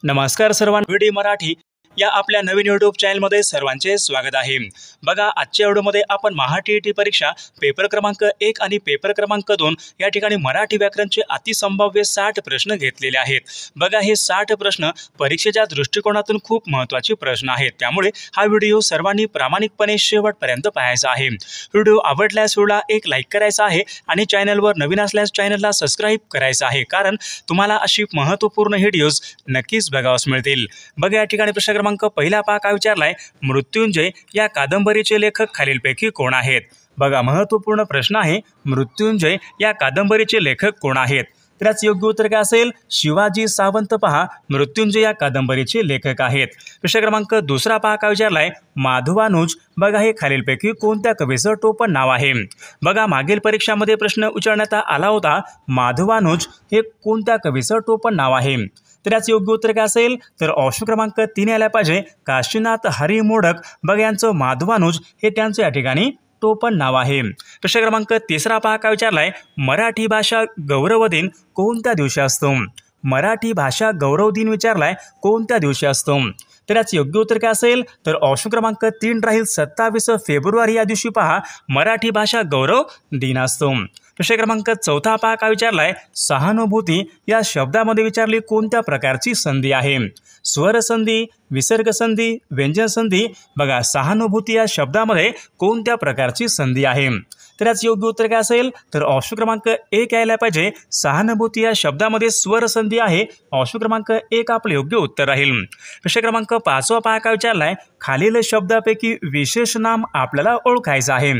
नमस्कार सर्वांना, व्हिडी मराठी या आपल्या नवीन यूट्यूब चॅनलमध्ये सर्वांचे स्वागत आहे। बघा, आजच्या व्हिडिओमध्ये आपण महा-टी-ई-टी परीक्षा पेपर क्रमांक 1 आणि पेपर क्रमांक 2 या ठिकाणी मराठी व्याकरणचे अतिसंभाव्य 60 प्रश्न घेतलेले आहेत। बघा, हे 60 प्रश्न परीक्षेच्या दृष्टिकोनातून खूप महत्त्वाचे प्रश्न आहेत, त्यामुळे हा व्हिडिओ सर्वांनी प्रामाणिकपणे शेवटपर्यंत पाहायचा आहे। व्हिडिओ आवडल्यास व्हिडिओला एक लाईक करायचा आहे आणि चॅनलवर नवीन असल्यास चॅनलला सबस्क्राईब करायचं आहे, कारण तुम्हाला अशी महत्त्वपूर्ण व्हिडिओज नक्कीच बघावयास मिळतील। बघा, या ठिकाणी प्रश्न क्रमांक पहिला पहा काय विचारलाय, मृत्युंजय या कादंबरीचे लेखक खालीलपैकी कोण आहेत? बघा, महत्त्वपूर्ण प्रश्न आहे, मृत्युंजय या कादंबरीचे लेखक कोण आहेत? तर याचं योग्य उत्तर काय असेल? शिवाजी सावंत पहा मृत्युंजय या कादंबरीचे लेखक आहेत। प्रश्न क्रमांक दुसरा पहा काय विचारलाय, माधवानुज बघा हे खालीलपैकी कोणत्या कवीचं टोपण नाव आहे? बघा, मागील परीक्षामध्ये प्रश्न विचारण्यात आला होता, माधवानुज हे कोणत्या कवीचं टोपण नाव आहे? तर याचं योग्य उत्तर काय असेल? तर ऑप्शन क्रमांक 3 यायला पाहिजे, काशीनाथ हरी मोडक बघा यांचं माधवानुज हे त्यांचं या ठिकाणी टोपण नाव आहे। प्रश्न क्रमांक तिसरा पहा काय विचारलाय, मराठी भाषा गौरव दिन कोणत्या दिवशी असतो? मराठी भाषा गौरव दिन विचारलाय, कोणत्या दिवशी असतो? तर याचं योग्य उत्तर काय असेल? तर ऑप्शन क्रमांक 3 राहील, 27 फेब्रुवारी या दिवशी पहा मराठी भाषा गौरव दिन असतो। प्रश्न क्रमांक चौथा पहा काय विचारलाय, सहानुभूती या शब्दामध्ये विचारली कोणत्या प्रकारची संधी आहे? स्वर संधी, विसर्ग संधी, व्यंजन संधी बघा, सहानुभूती या शब्दामध्ये कोणत्या प्रकारची संधी आहे? तर याचं योग्य उत्तर काय असेल? तर ऑप्शन क्रमांक 1 यायला पाहिजे, सहानुभूती या शब्दामध्ये स्वर संधी आहे। ऑप्शन क्रमांक 1 आपले योग्य उत्तर राहील। प्रश्न क्रमांक 5 पहा काय विचारलाय, खालील शब्दापैकी विशेष नाम आपल्याला ओळखायचं आहे।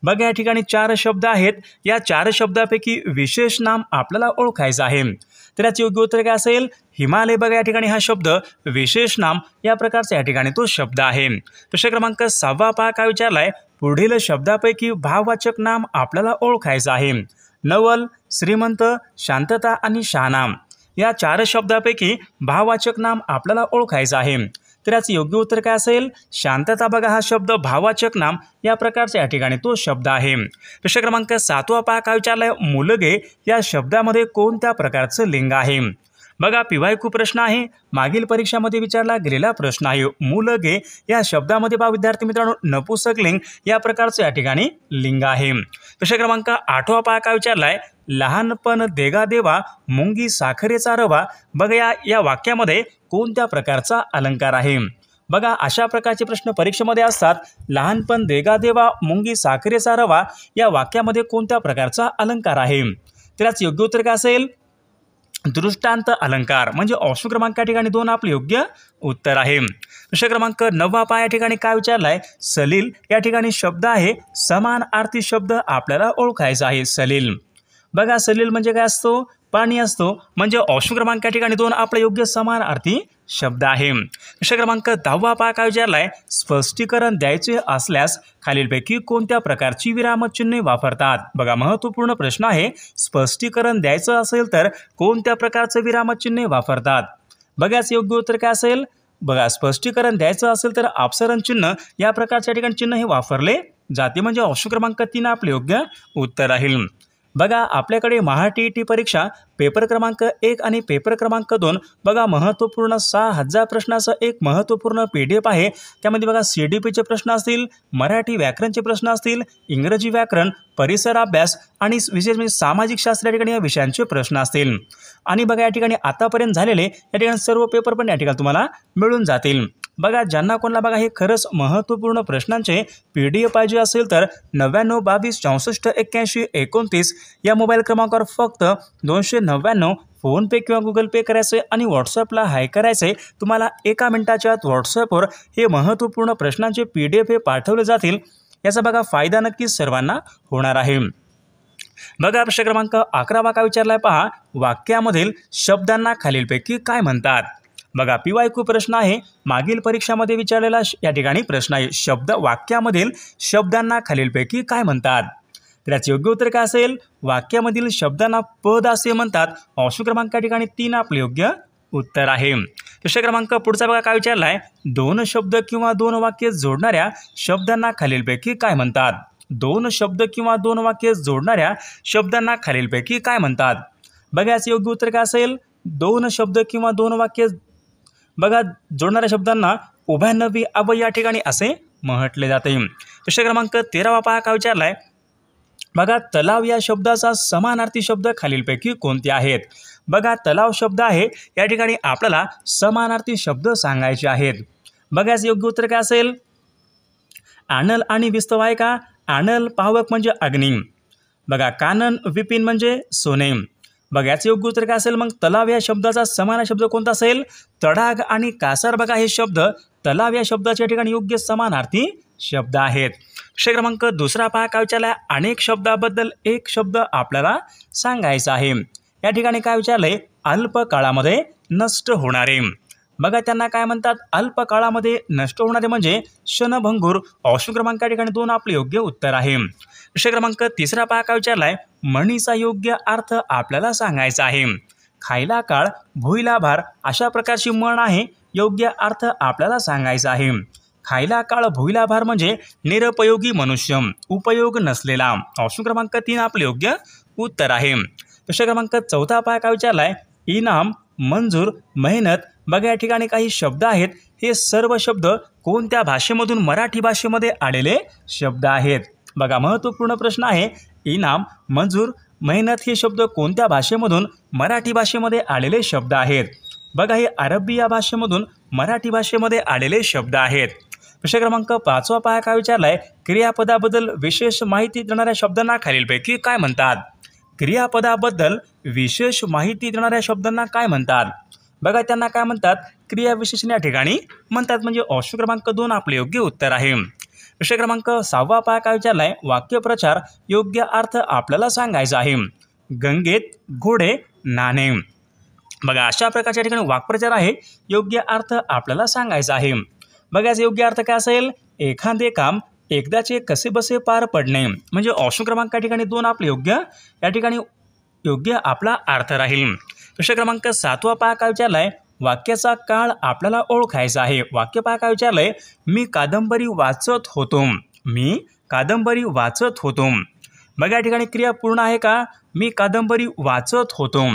बघा, या ठिकाणी 4 शब्द आहेत, या 4 शब्दापैकी विशेष नाम आपल्याला ओळखायचं आहे। तर याचं योग्य उत्तर काय असेल? हिमालय बघा, या ठिकाणी हा शब्द विशेष नाम या प्रकारचा या ठिकाणी तो शब्द आहे। प्रश्न क्रमांक 6 पहा काय विचारलाय, पुढील शब्दापैकी भाववाचक नाम आपल्याला ओळखायचं आहे। नवल, श्रीमंत, शांतता आणि शहाणा या 4 शब्दापैकी भाववाचक नाम आपल्याला ओळखायचं आहे। तर याचं योग्य उत्तर काय असेल? शांतता बघा, हा शब्द भाववाचक नाम या प्रकारचा या ठिकाणी तो शब्द आहे। प्रश्न क्रमांक 7 पहा काय विचारलाय, मुलगे या शब्दामध्ये कोणत्या प्रकारचं लिंग आहे? बघा, पिवायकू प्रश्न आहे, मागील परीक्षामध्ये विचारला गेलेला प्रश्न आहे। मुलगे या शब्दामध्ये पहा विद्यार्थी मित्रांनो, नपुंसक लिंग या प्रकारचं या ठिकाणी लिंग आहे। प्रश्न क्रमांक 8 पहा काय विचारलाय, लहानपण देगा देवा मुंगी साखरेचा रवा बघा या वाक्यामध्ये कोणत्या प्रकारचा अलंकार आहे? बघा, अशा प्रकारचे प्रश्न परीक्षेमध्ये असतात। लहानपण देगा देवा मुंगी साखरेचा रवा या वाक्यामध्ये कोणत्या प्रकारचा अलंकार आहे? तर याचं योग्य उत्तर काय असेल? दृष्टांत अलंकार, म्हणजे ऑप्शन क्रमांक या ठिकाणी 2 आपले योग्य उत्तर आहे। प्रश्न क्रमांक 9 पहा या ठिकाणी काय विचारलाय, सलील या ठिकाणी शब्द आहे, समानार्थी शब्द आपल्याला ओळखायचा आहे। सलील बघा, सलील म्हणजे काय असतो? पाणी असतो, म्हणजे ऑप्शन क्रमांक या ठिकाणी 2 आपला योग्य समानार्थी शब्द आहे। प्रश्न क्रमांक 10 पहा काय विचारलाय, स्पष्टीकरण द्यायचे असल्यास खालीलपैकी कोणत्या प्रकारची विरामचिन्हे वापरतात? बघा, महत्त्वपूर्ण प्रश्न आहे, स्पष्टीकरण द्यायचं असेल तर कोणत्या प्रकारचं विरामचिन्हे वापरतात? बघा, याचं योग्य उत्तर काय असेल? बघा, स्पष्टीकरण द्यायचं असेल तर अपसरण चिन्ह या प्रकारच्या ठिकाणी चिन्ह हे वापरले जाते, म्हणजे ऑप्शन क्रमांक 3 आपले योग्य उत्तर राहील। बघा, आपल्याकडे महा-टी-ई-टी परीक्षा पेपर क्रमांक 1 आणि पेपर क्रमांक 2 बघा महत्त्वपूर्ण 6000 प्रश्नाचं एक महत्त्वपूर्ण PDF आहे। त्यामध्ये बघा CDP चे प्रश्न असतील, मराठी व्याकरणचे प्रश्न असतील, इंग्रजी व्याकरण, परिसर अभ्यास आणि विशेष म्हणजे सामाजिक शास्त्र या ठिकाणी या विषयांचे प्रश्न असतील। आणि बघा, या ठिकाणी आतापर्यंत झालेले या ठिकाणी सर्व पेपर पण या ठिकाणी तुम्हाला मिळून जातील। बघा, ज्यांना कोणाला बघा हे खरंच महत्त्वपूर्ण प्रश्नांचे PDF पाहिजे असेल तर 99 22 64 81 29 या मोबाईल क्रमांकावर फक्त 299 फोनपे किंवा गुगल पे करायचे आणि व्हॉट्सअपला हाय करायचे। तुम्हाला 1 मिनिटाच्या आत व्हॉट्सअपवर हे महत्त्वपूर्ण प्रश्नांचे PDF हे पाठवले जातील। याचा बघा फायदा नक्कीच सर्वांना होणार आहे। बघा, प्रश्न क्रमांक 11 काय विचारलाय पहा, वाक्यामधील शब्दांना खालीलपैकी काय म्हणतात? बघा, PYQ प्रश्न आहे, मागील परीक्षामध्ये विचारलेला या ठिकाणी प्रश्न आहे, शब्द वाक्यामधील शब्दांना खालीलपैकी काय म्हणतात? तर याचे योग्य उत्तर काय असेल? वाक्यामधील शब्दांना पद असे म्हणतात। ऑप्शन क्रमांक या ठिकाणी 3 आपले योग्य उत्तर आहे। प्रश्न क्रमांक पुढचा बघा काय विचारलाय, 2 शब्द किंवा 2 वाक्य जोडणाऱ्या शब्दांना खालीलपैकी काय म्हणतात? 2 शब्द किंवा 2 वाक्य जोडणाऱ्या शब्दांना खालीलपैकी काय म्हणतात? बघा, याचे योग्य उत्तर काय असेल? 2 शब्द किंवा 2 वाक्य बघा जोडणाऱ्या शब्दांना उभयनवी अव्यय या ठिकाणी असे म्हटले जाते। प्रश्न क्रमांक 13 पहा काय विचारलाय, बघा तलाव या शब्दाचा समानार्थी शब्द खालीलपैकी कोणते आहेत? बघा तलाव शब्द आहे या ठिकाणी आपल्याला समानार्थी शब्द सांगायचे आहेत। बघाच योग्य उत्तर काय असेल? आनल आणि विस्तव आहे का? आनल पावक म्हणजे अग्नी, बघा कानन विपिन म्हणजे सोने। बघा याचे योग्य उत्तर काय असेल? मग तलाव या शब्दाचा समान शब्द कोणता असेल? तडाग आणि कासार। बघा हे शब्द तलाव या शब्दाच्या ठिकाणी योग्य समानार्थी शब्द आहेत। प्रश्न क्रमांक 2 पहा काय विचारलाय, अनेक शब्दाबद्दल एक शब्द आपल्याला सांगायचा आहे। या ठिकाणी काय विचारलंय? अल्प काळामध्ये नष्ट होणारे। बघा त्यांना काय म्हणतात? अल्प काळामध्ये नष्ट होणारे म्हणजे क्षणभंगूर। ऑप्शन क्रमांक या ठिकाणी 2 आपले योग्य उत्तर आहे। प्रश्न क्रमांक 3 पहा काय विचारलाय, म्हणीचा योग्य अर्थ आपल्याला सांगायचा आहे। खायला काळ भुईला भार अशा प्रकारची म्हण आहे, योग्य अर्थ आपल्याला सांगायचा आहे। खायला काळ भुईला भार म्हणजे निरुपयोगी मनुष्य, उपयोग नसलेला। ऑप्शन क्रमांक 3 आपले योग्य उत्तर आहे। प्रश्न क्रमांक 4 पहा काय विचारलाय, इनाम, मंजूर, मेहनत। बघा या ठिकाणी काही शब्द आहेत, हे सर्व शब्द कोणत्या भाषेमधून मराठी भाषेमध्ये आलेले शब्द आहेत? बघा महत्त्वपूर्ण प्रश्न आहे, इनाम, मंजूर, मेहनत हे शब्द कोणत्या भाषेमधून मराठी भाषेमध्ये आलेले शब्द आहेत? बघा हे अरबी या भाषेमधून मराठी भाषेमध्ये आलेले शब्द आहेत। प्रश्न क्रमांक 5 पहा काय विचारलाय, क्रियापदाबद्दल विशेष माहिती देणाऱ्या शब्दांना खालीलपैकी काय म्हणतात? क्रियापदाबद्दल विशेष माहिती देणाऱ्या शब्दांना काय म्हणतात? बघा त्यांना काय म्हणतात? क्रियाविशेषण या ठिकाणी म्हणतात, म्हणजे ऑप्शन क्रमांक 2 आपले योग्य उत्तर आहे। प्रश्न क्रमांक 6 पहा काय विचारलाय, वाक्यप्रचार योग्य अर्थ आपल्याला सांगायचा आहे। गंगेत घोडे नाणे। बघा अशा प्रकारच्या ठिकाणी वाक्प्रचार आहे, योग्य अर्थ आपल्याला सांगायचा आहे। बघा याचा योग्य अर्थ काय असेल? एखादे काम एकदाचे कसेबसे पार पडणे, म्हणजे ऑप्शन क्रमांक या ठिकाणी 2 आपले योग्य या ठिकाणी योग्य आपला अर्थ राहील। प्रश्न क्रमांक 7 पहा काय विचारलाय, वाक्याचा काळ आपल्याला ओळखायचा आहे। वाक्य पहा काय विचारलंय, मी कादंबरी वाचत होतो। मी कादंबरी वाचत होतो। बघा या ठिकाणी क्रिया पूर्ण आहे का? मी कादंबरी वाचत होतो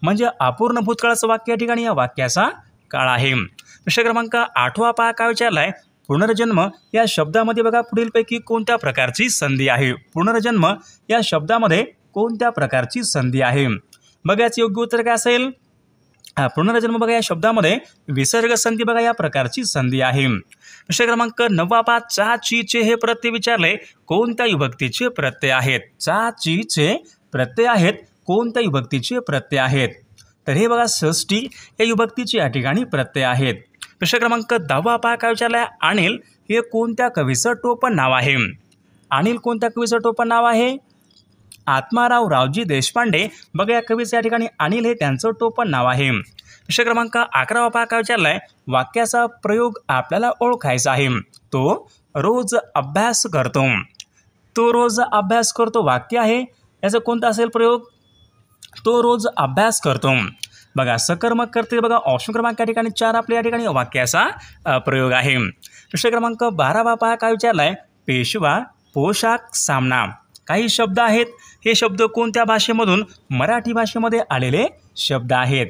म्हणजे अपूर्ण भूतकाळाचं वाक्य या ठिकाणी या वाक्याचा काळ आहे। प्रश्न क्रमांक 8 पहा काय विचारलाय, पुनर्जन्म या शब्दामध्ये बघा पुढीलपैकी कोणत्या प्रकारची संधी आहे? पुनर्जन्म या शब्दामध्ये कोणत्या प्रकारची संधी आहे? बघा याचे योग्य उत्तर काय असेल? पुनर्जन्म बघा या शब्दामध्ये विसर्ग संधी बघा या प्रकारची संधी आहे। प्रश्न क्रमांक 9 पहा, चा ची चे हे प्रत्यय विचारले कोणत्या विभक्तीचे प्रत्यय आहेत? चा ची चे प्रत्यय आहेत, कोणत्या विभक्तीचे प्रत्यय आहेत? तर हे बघा षष्ठी या विभक्तीचे या ठिकाणी प्रत्यय आहेत। प्रश्न क्रमांक 10 पहा काय विचारलाय, अनिल हे कोणत्या कवीचं टोपण नाव आहे? अनिल कोणत्या कवीचं टोपण नाव आहे? आत्माराव रावजी देशपांडे। बघा या कवीचं या ठिकाणी अनिल हे त्यांचं टोपण नाव आहे। प्रश्न क्रमांक 11 पहा काय विचारलाय, वाक्याचा प्रयोग आपल्याला ओळखायचा आहे। तो रोज अभ्यास करतो। तो रोज अभ्यास करतो वाक्य आहे, याचा कोणता असेल प्रयोग? तो रोज अभ्यास करतो। बघा सकर्मक करते बघा ऑप्शन क्रमांक या ठिकाणी 4 आपल्या या ठिकाणी वाक्याचा प्रयोग आहे। प्रश्न क्रमांक 12 पहा काय विचारलाय, पेशवा, पोशाख, सामना। काही शब्द आहेत, हे शब्द कोणत्या भाषेमधून मराठी भाषेमध्ये आलेले शब्द आहेत?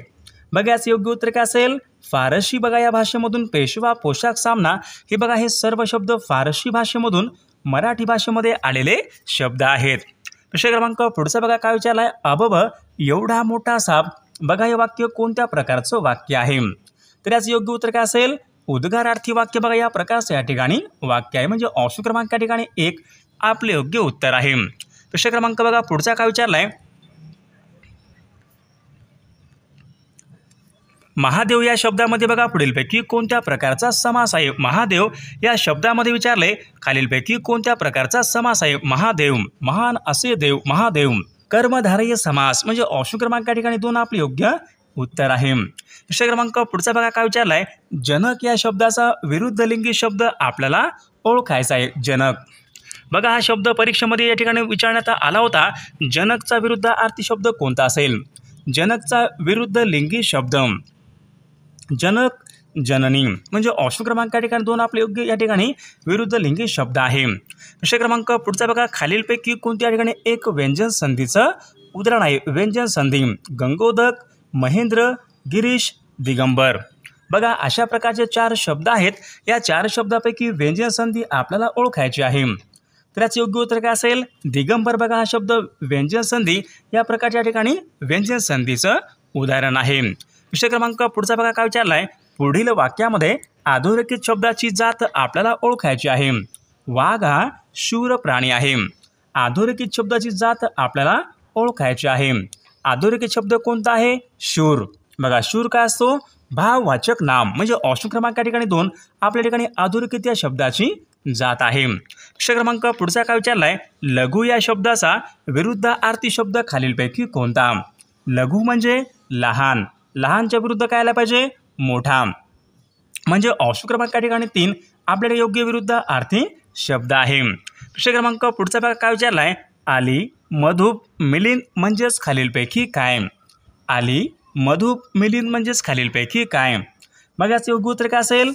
बघा याचे योग्य उत्तर काय असेल? फारसी। बघा या भाषेमधून पेशवा, पोशाख, सामना हे बघा हे सर्व शब्द फारसी भाषेमधून मराठी भाषेमध्ये आलेले शब्द आहेत। प्रश्न क्रमांक पुढचा बघा काय विचारलाय, अबब एवढा मोठा साप। बघा हे वाक्य कोणत्या प्रकारचं वाक्य आहे? तर याचं योग्य उत्तर काय असेल? उद्गारार्थी वाक्य बघा या प्रकारचं या ठिकाणी वाक्य आहे, म्हणजे ऑप्शन क्रमांक या ठिकाणी 1 आपले योग्य उत्तर आहे। प्रश्न क्रमांक बघा पुढचा काय विचारलाय, महादेव या शब्दामध्ये बघा पुढीलपैकी कोणत्या प्रकारचा समास आहे? महादेव या शब्दामध्ये विचारले खालीलपैकी कोणत्या प्रकारचा समास आहे? महादेव, महान असे देव, महादेव। कर्मधारय समास म्हणजे ऑप्शन क्रमांक या ठिकाणी 2 आपले योग्य उत्तर आहे। प्रश्न क्रमांक पुढचा बघा काय विचारलाय, जनक या शब्दाचा विरुद्धलिंगी शब्द आपल्याला ओळखायचा आहे। जनक बघा हा शब्द परीक्षेमध्ये या ठिकाणी विचारण्यात आला होता। जनकचा विरुद्धार्थी शब्द कोणता असेल? जनकचा विरुद्ध लिंगी शब्द जनक, जननी म्हणजे ऑप्शन क्रमांक या ठिकाणी 2 आपले योग्य या ठिकाणी विरुद्ध लिंगी शब्द आहे। प्रश्न क्रमांक पुढचा बघा खालीलपैकी कोणत्या ठिकाणी एक व्यंजन संधीचं उदाहरण आहे? व्यंजन संधी गंगोदक, महेंद्र, गिरीश, दिगंबर। बघा अशा प्रकारचे 4 शब्द आहेत. या 4 शब्दापैकी व्यंजन संधी आपल्याला ओळखायची आहे. तर याचं योग्य उत्तर काय असेल? दिगंबर. बघा हा शब्द व्यंजन संधी या प्रकारच्या ठिकाणी व्यंजन संधीचं उदाहरण आहे. विषय क्रमांक पुढचा बघा काय विचारलाय, पुढील वाक्यामध्ये अधोरेखित शब्दाची जात आपल्याला ओळखायची आहे. वाघ हा शूर प्राणी आहे. अधोरेखित शब्दाची जात आपल्याला ओळखायची आहे. अधोरेखित शब्द कोणता आहे? शूर. बघा शूर काय असतो? भाववाचक नाम. म्हणजे ऑप्शन क्रमांक ठिकाणी 2 आपल्या ठिकाणी अधोरेखित या शब्दाची जात आहे. विषय क्रमांक पुढचा काय विचारलाय, लघु या शब्दाचा विरुद्धार्थी शब्द खालीलपैकी कोणता? लघु म्हणजे लहान. लहानच्या विरुद्ध काय आला पाहिजे? मोठा. म्हणजे ऑप्शन क्रमांक ठिकाणी 3 आपल्याला योग्य विरुद्धार्थी शब्द आहे. विषय क्रमांक पुढचा भाग काय विचारलाय, आली मधुप मिलिंद म्हणजेच खालीलपैकी काय? आली मधुप मिलिंद म्हणजेच खालीलपैकी काय? मग याचं योग्य उत्तर काय असेल?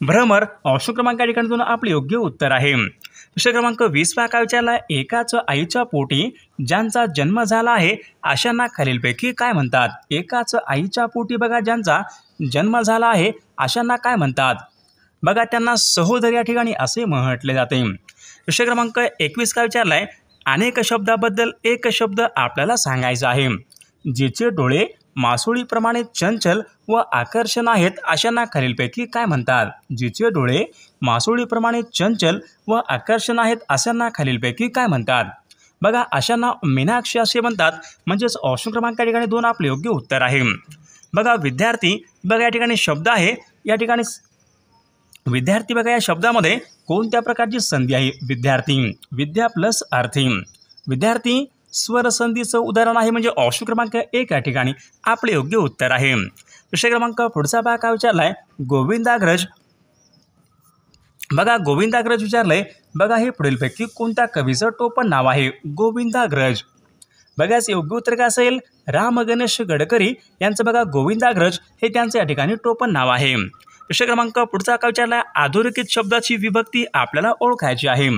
भ्रमर. ऑप्शन क्रमांक ठिकाणी 2 आपले योग्य उत्तर आहे. विषय क्रमांक 20 काय विचारला, एकाच आईच्या पोटी ज्यांचा जन्म झाला आहे अशांना खालीलपैकी काय म्हणतात? एकाच आईच्या पोटी बघा ज्यांचा जन्म झाला आहे अशांना काय म्हणतात? बघा त्यांना सहोदर या ठिकाणी असे म्हटले जाते. विषय क्रमांक 21 काय विचारलाय, अनेक शब्दाबद्दल एक शब्द आपल्याला सांगायचा आहे. जिचे डोळे मासोळीप्रमाणे चंचल व आकर्षण आहेत अशांना खालीलपैकी काय म्हणतात? जिचे डोळे मासोळीप्रमाणे चंचल व आकर्षण आहेत अशांना खालीलपैकी काय म्हणतात? बघा अशांना मीनाक्षी असे म्हणतात. म्हणजेच ऑप्शन क्रमांक ठिकाणी 2 आपले योग्य उत्तर आहे. बघा विद्यार्थी. बघा या ठिकाणी शब्द आहे. या ठिकाणी विद्यार्थी बघा या शब्दामध्ये कोणत्या प्रकारची संधी आहे? विद्यार्थी. विद्या प्लस अर्थी. विद्यार्थी स्वर संधीचं उदाहरण आहे. म्हणजे ऑप्शन क्रमांक 1 या ठिकाणी आपले योग्य उत्तर आहे. विषय क्रमांक पुढचा भाग काय विचारलाय, गोविंदाग्रज. बघा गोविंदाग्रज विचारलंय. बघा हे पुढीलपैकी कोणत्या कवीचं टोपण नाव आहे? गोविंदाग्रज. बघा योग्य उत्तर काय असेल? राम गणेश गडकरी यांचं बघा गोविंदाग्रज हे त्यांचं या ठिकाणी टोपण नाव आहे. विषय क्रमांक पुढचा काय विचारलाय, अधोरेखित शब्दाची विभक्ती आपल्याला ओळखायची आहे.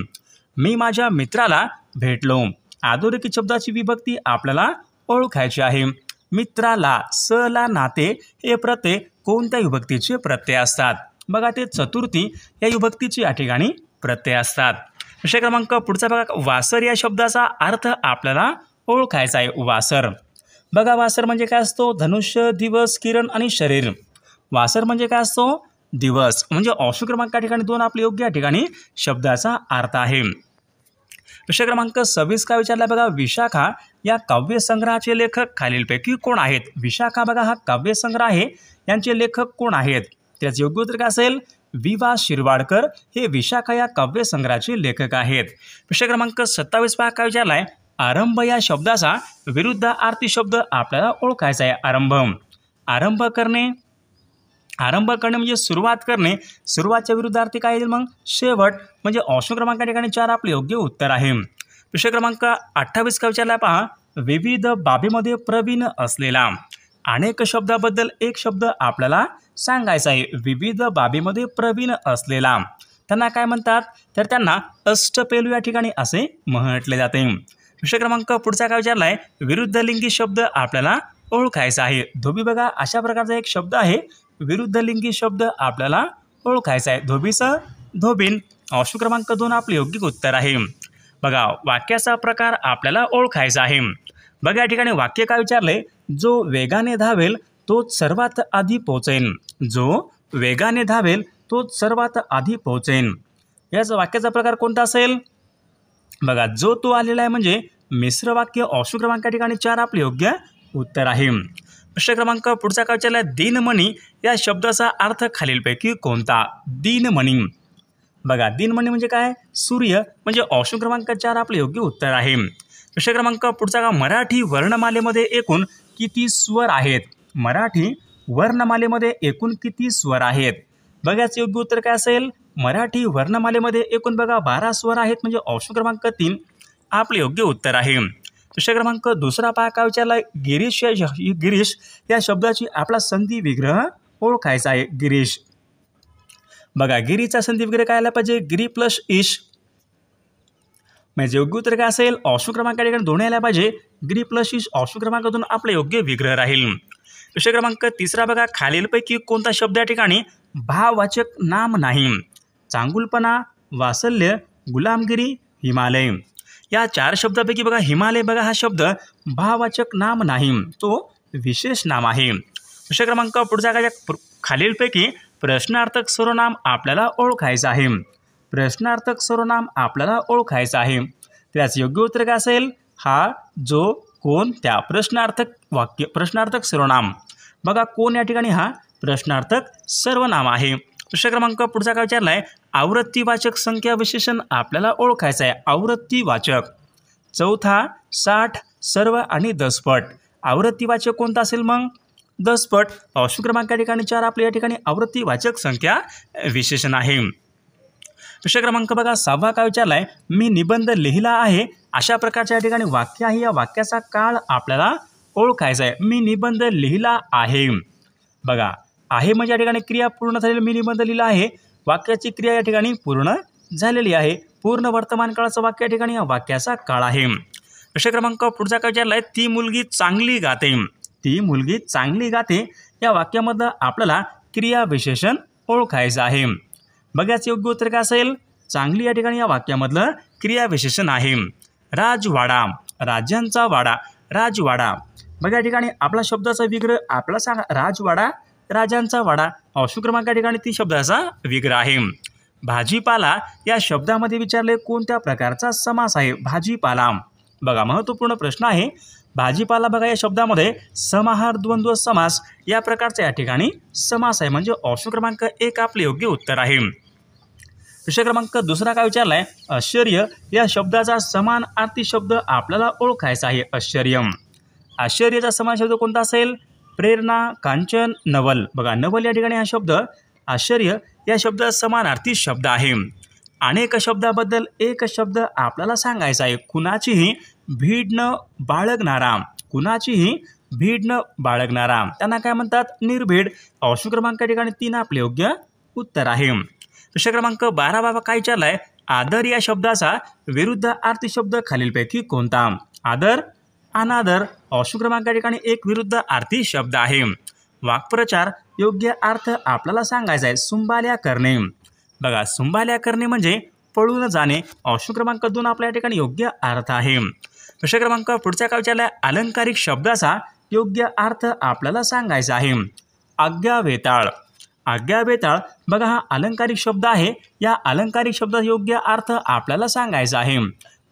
मी माझ्या मित्राला भेटलो. अधोरेखित शब्दाची विभक्ती आपल्याला ओळखायची आहे. मित्राला, सला, नाते हे प्रत्यय कोणत्या विभक्तीचे प्रत्यय असतात? बघा ते चतुर्थी या विभक्तीचे या ठिकाणी प्रत्यय असतात. विषय क्रमांक पुढचा बघा, वासर या शब्दाचा अर्थ आपल्याला ओळखायचा आहे. वासर. बघा वासर म्हणजे काय असतो? धनुष्य, दिवस, किरण आणि शरीर. वासर म्हणजे काय असतो? दिवस. म्हणजे ऑप्शन क्रमांक ठिकाणी 2 आपले योग्य या ठिकाणी शब्दाचा अर्थ आहे. विषय क्रमांक 26 काय विचारला, बघा विशाखा या काव्यसंग्रहाचे लेखक खालीलपैकी कोण आहेत? विशाखा बघा हा काव्यसंग्रह आहे. यांचे लेखक कोण आहेत? त्याचे योग्य उत्तर काय असेल? वि.वा. शिरवाडकर हे विशाखा या काव्यसंग्रहाचे लेखक आहेत. विषय क्रमांक 27 काय विचारलाय, आरंभ या शब्दाचा विरुद्धार्थी शब्द आपल्याला ओळखायचा आहे. आरंभ. आरंभ करणे. आरंभ करणे म्हणजे सुरुवात करणे. सुरुवातच्या विरुद्धार्थी काय येईल मग? शेवट. म्हणजे ऑप्शन क्रमांक ठिकाणी 4 आपले योग्य उत्तर आहे. विषय क्रमांक 28 काय विचारला पहा, विविध बाबीमध्ये प्रवीण असलेला. अनेक शब्दाबद्दल एक शब्द आपल्याला सांगायचा आहे. विविध बाबीमध्ये प्रवीण असलेला त्यांना काय म्हणतात? तर त्यांना अष्टपैलू या ठिकाणी असे म्हटले जाते. विषय क्रमांक पुढचा काय विचारलाय, विरुद्धलिंगी शब्द आपल्याला ओळखायचा आहे. धोबी. बघा अशा प्रकारचा एक शब्द आहे. विरुद्धलिंगी शब्द आपल्याला ओळखायचा आहे. धोबीचं धोबीन. ऑप्शन क्रमांक 2 आपले योग्य उत्तर आहे. बघा वाक्याचा प्रकार आपल्याला ओळखायचा आहे. बघा या ठिकाणी वाक्य काय विचारले, जो वेगाने धावेल तोच सर्वात आधी पोहोचेन. जो वेगाने धावेल तोच सर्वात आधी पोहोचेन. याच वाक्याचा प्रकार कोणता असेल? बघा जो तो आलेला आहे म्हणजे मिश्र वाक्य. ऑप्शन क्रमांक ठिकाणी 4 आपले योग्य उत्तर आहे. प्रश्न क्रमांक पुढचा काय विचारला, दिनमणी या शब्दाचा अर्थ खालीलपैकी कोणता? दिनमणी. बघा दिनमणी म्हणजे काय? सूर्य. म्हणजे ऑप्शन क्रमांक 4 आपले योग्य उत्तर आहे. विषय क्रमांक पुढचा का, मराठी वर्णमालेमध्ये एकूण किती स्वर आहेत? मराठी वर्णमालेमध्ये एकूण किती स्वर आहेत? बघाच योग्य उत्तर काय असेल? मराठी वर्णमालेमध्ये एकूण बघा 12 स्वर आहेत. म्हणजे ऑप्शन क्रमांक 3 आपले योग्य उत्तर आहे. विषय क्रमांक दुसरा पहा काय विचारला, गिरीश या शब्दाची आपला संधी विग्रह ओळखायचा आहे. गिरीश. बघा गिरीचा संधी विग्रह काय आला पाहिजे? गिरी प्लस ईश. म्हणजे योग्य उत्तर काय असेल? ऑप्शन क्रमांक 2 आला पाहिजे. गिरी प्लस ईश ऑप्शन क्रमांक 2 आपले योग्य विग्रह राहील. विषय क्रमांक 3 बघा, खालीलपैकी कोणता शब्द या ठिकाणी भाववाचक नाम नाही? चांगुलपणा, वात्सल्य, गुलामगिरी, हिमालय. या 4 शब्दापैकी बघा हिमालय बघा हा शब्द भाववाचक नाम नाही, तो विशेष नाम आहे. विषय क्रमांक पुढचा काय, खालीलपैकी प्रश्नार्थक सर्वनाम आपल्याला ओळखायचं आहे. प्रश्नार्थक सर्वनाम आपल्याला ओळखायचं आहे. त्याचं योग्य उत्तर काय असेल? हा, जो, कोण, त्या. प्रश्नार्थक सर्वनाम बघा, कोण या ठिकाणी हा प्रश्नार्थक सर्वनाम आहे. विषय क्रमांक पुढचा काय विचारलाय, आवृत्तीवाचक संख्या विशेषण आपल्याला ओळखायचं आहे. आवृत्तीवाचक 4, 60, सर्व आणि दसपट. आवृत्तीवाचक कोणता असेल मग? दसपट. ऑप्शन क्रमांक या ठिकाणी 4 आपल्या या ठिकाणी आवृत्तीवाचक संख्या विशेषण आहे. विषय क्रमांक बघा 6 काय विचारलाय, मी निबंध लिहिला आहे. अशा प्रकारच्या या ठिकाणी वाक्य आहे. या वाक्याचा काळ आपल्याला ओळखायचा आहे. मी निबंध लिहिला आहे. बघा, आहे म्हणजे या ठिकाणी क्रिया पूर्ण झालेली. मी निबंध लिहिला आहे, वाक्याची क्रिया या ठिकाणी पूर्ण झालेली आहे. पूर्ण वर्तमान काळाचं वाक्य या ठिकाणी या वाक्याचा काळ आहे. विषय क्रमांक पुढचा काय विचारलाय, ती मुलगी चांगली गाते. ती मुलगी चांगली गाते या वाक्यामधलं आपल्याला क्रिया विशेषण ओळखायचं आहे. बघाच योग्य उत्तर काय असेल? चांगली या ठिकाणी या वाक्यामधलं क्रिया विशेषण आहे. राजवाडा, राज्यांचा वाडा, राजवाडा. बघा या ठिकाणी आपला शब्दाचा विग्रह आपला सांगा. राजवाडा, राजांचा वाडा. ऑप्शन क्रमांक या ठिकाणी ती शब्दाचा विग्रह आहे. भाजीपाला या शब्दामध्ये विचारले कोणत्या प्रकारचा समास आहे? भाजीपाला. बघा, महत्त्वपूर्ण प्रश्न आहे. भाजीपाला बघा या शब्दामध्ये समाहार, द्वंद्व समास या प्रकारचा या ठिकाणी समास आहे. म्हणजे ऑप्शन क्रमांक 1 आपले योग्य उत्तर आहे. विषय क्रमांक 2 काय विचारलाय, आश्चर्य या शब्दाचा समानार्थी शब्द आपल्याला ओळखायचा आहे. आश्चर्य. आश्चर्याचा समान शब्द कोणता असेल? प्रेरणा, कांचन, नवल. बघा, नवल या ठिकाणी हा शब्द आश्चर्य या शब्दाचा समानार्थी शब्द आहे. अनेक शब्दाबद्दल एक शब्द आपल्याला सांगायचा आहे. कुणाचीही भीड न बाळगणारा. कुणाचीही भीड न बाळगणारा त्यांना काय म्हणतात? निर्भीड. ऑप्शन क्रमांक ठिकाणी 3 आपले योग्य उत्तर आहे. विषय क्रमांक 12 काय विचारलाय, आदर या शब्दाचा विरुद्धार्थी शब्द खालीलपैकी कोणता? आदर, अनादर. ऑप्शन क्रमांक ठिकाणी 1 विरुद्धार्थी शब्द आहे. वाक्प्रचार योग्य अर्थ आपल्याला सांगायचा आहे. सुंबाल्या करणे. बघा, सुंबाल्या करणे म्हणजे पळून जाणे. ऑप्शन क्रमांक 2 आपल्या ठिकाणी योग्य अर्थ आहे. विषय क्रमांक पुढचा काय विचारलाय, अलंकारिक शब्दाचा योग्य अर्थ आपल्याला सांगायचा आहे. आज्ञावेताळ. आज्ञावेताळ बघा हा अलंकारिक शब्द आहे. या अलंकारिक शब्दाचा योग्य अर्थ आपल्याला सांगायचा आहे.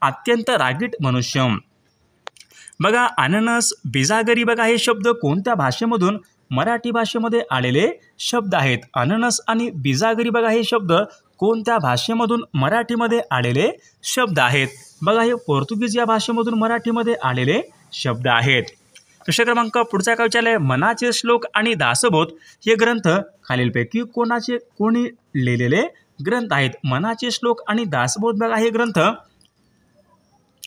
अत्यंत रागीट मनुष्य. बघा, अननस, बिजागरी बघा हे शब्द कोणत्या भाषेमधून? मराठी भाषेमध्ये आलेले शब्द आहेत. अननस आणि बिजागरी बघा हे शब्द कोणत्या भाषेमधून? मराठीमध्ये आलेले शब्द आहेत. बघा, हे पोर्तुगीज या भाषेमधून मराठीमध्ये आलेले शब्द आहेत. विषय क्रमांक पुढचा काय विचारलाय, मनाचे श्लोक आणि दासबोध हे ग्रंथ खालीलपैकी कोणी लिहिलेले ग्रंथ आहेत? मनाचे श्लोक आणि दासबोध बघा हे ग्रंथ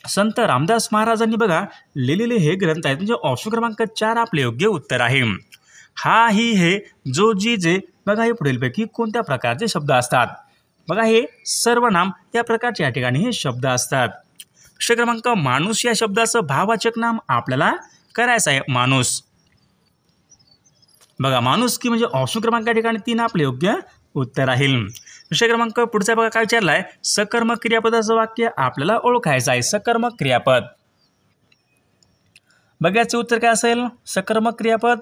संत रामदास महाराजांनी बघा लिहिलेले हे ग्रंथ आहेत. म्हणजे ऑप्शन क्रमांक 4 आपले योग्य उत्तर आहे. हा, ही, हे, जो, जी, जे बघा हे पुढीलपैकी कोणत्या प्रकारचे शब्द असतात? बघा, हे सर्वनाम या प्रकारचे या ठिकाणी हे शब्द असतात. विषय क्रमांक माणूस या शब्दाचं भाववाचक नाम आपल्याला करायचं आहे. माणूस. बघा, माणूस की म्हणजे ऑप्शन क्रमांक या ठिकाणी 3 आपले योग्य उत्तर राहील. विषय क्रमांक पुढचा बघा काय विचारलाय, सकर्मक क्रियापदाचं वाक्य आपल्याला ओळखायचं आहे. सकर्मक क्रियापद. बघायचं उत्तर काय असेल? सकर्मक क्रियापद.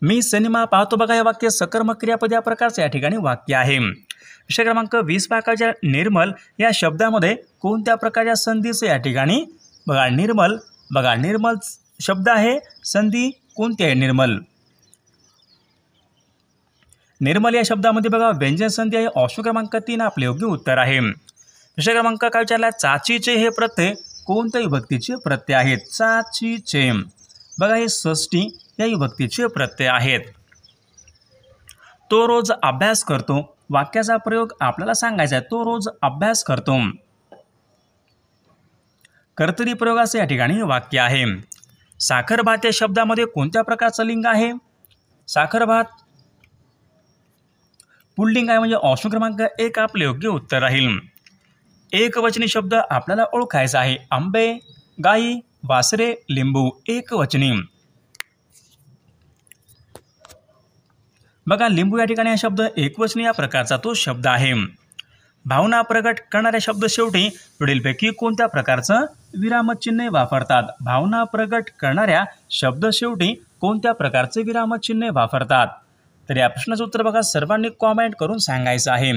मी सिनेमा पाहतो बघा हे वाक्य सकर्मक क्रियापद या प्रकारचे या ठिकाणी वाक्य आहे. विषय क्रमांक 20 पाकाच्या निर्मल या शब्दामध्ये कोणत्या प्रकारच्या संधीचे या ठिकाणी बघा निर्मल. बघा, निर्मल शब्द आहे. संधी कोणती आहे? निर्मल. निर्मल या शब्दामध्ये बघा व्यंजन संधी आहे. ऑप्शन क्रमांक 3 आपले योग्य उत्तर आहे. विषय क्रमांक काय विचारला, चाचीचे हे प्रत्यय कोणत्या विभक्तीचे प्रत्यय आहेत? चाचीचे. बघा, हे षष्ठी या विभक्तीचे प्रत्यय आहेत. तो रोज अभ्यास करतो. वाक्याचा प्रयोग आपल्याला सांगायचा आहे. तो रोज अभ्यास करतो. कर्तरी प्रयोगाचे या ठिकाणी वाक्य आहे. साखर भात या शब्दामध्ये कोणत्या प्रकारचं लिंग आहे? साखर भात. पुल्लिंग आहे. म्हणजे ऑप्शन क्रमांक 1 आपले योग्य उत्तर राहील. एकवचनी शब्द आपल्याला ओळखायचा आहे. आंबे, गाई, वासरे, लिंबू. एकवचनी. बघा लिंबू या ठिकाणी हा शब्द एकवचनी या प्रकारचा तो शब्द आहे। भावना प्रगट करणाऱ्या शब्द शेवटी पुढीलपैकी कोणत्या प्रकारचं विरामचिन्ह वापरतात? भावना प्रगट करणाऱ्या शब्द शेवटी कोणत्या प्रकारचे विरामचिन्ह वापरतात? तर या प्रश्नाचं उत्तर बघा सर्वांनी कॉमेंट करून सांगायचं आहे।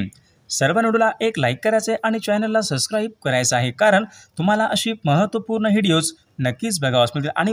सर्व व्हिडिओला एक लाईक करायचं आहे आणि चॅनलला सबस्क्राईब करायचं आहे, कारण तुम्हाला अशी महत्त्वपूर्ण व्हिडिओज नक्कीच बघावास मिळतील। आणि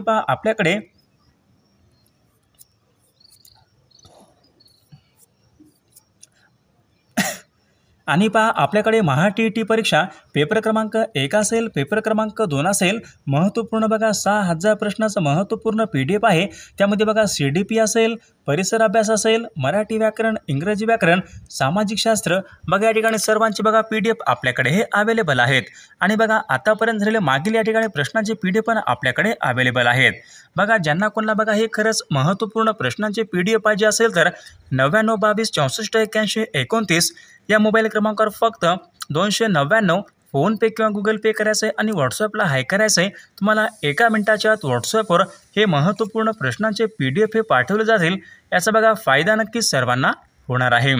पहा आपल्याकडे महा-टी-ई-टी परीक्षा पेपर क्रमांक 1 असेल, पेपर क्रमांक 2 असेल, महत्त्वपूर्ण बघा 6000 प्रश्नाचं महत्त्वपूर्ण PDF आहे। त्यामध्ये बघा CDP असेल, परिसर अभ्यास असेल, मराठी व्याकरण, इंग्रजी व्याकरण, सामाजिक शास्त्र, बघा या ठिकाणी सर्वांची बघा PDF आपल्याकडे हे अवेलेबल आहेत। आणि बघा आतापर्यंत झालेले मागील या ठिकाणी प्रश्नांचे PDF पण आपल्याकडे अवेलेबल आहेत। बघा ज्यांना कोणाला बघा हे खरंच महत्त्वपूर्ण प्रश्नांचे PDF पाहिजे असेल तर 99 22 64 81 29 या मोबाईल क्रमांकावर फक्त 299 फोनपे किंवा गुगल पे करायचं आहे आणि व्हॉट्सअपला हाय करायचं आहे। तुम्हाला 1 मिनिटाच्या आत व्हॉट्सअपवर हे महत्त्वपूर्ण प्रश्नांचे PDF हे पाठवले जातील। याचा बघा फायदा नक्कीच सर्वांना होणार आहे।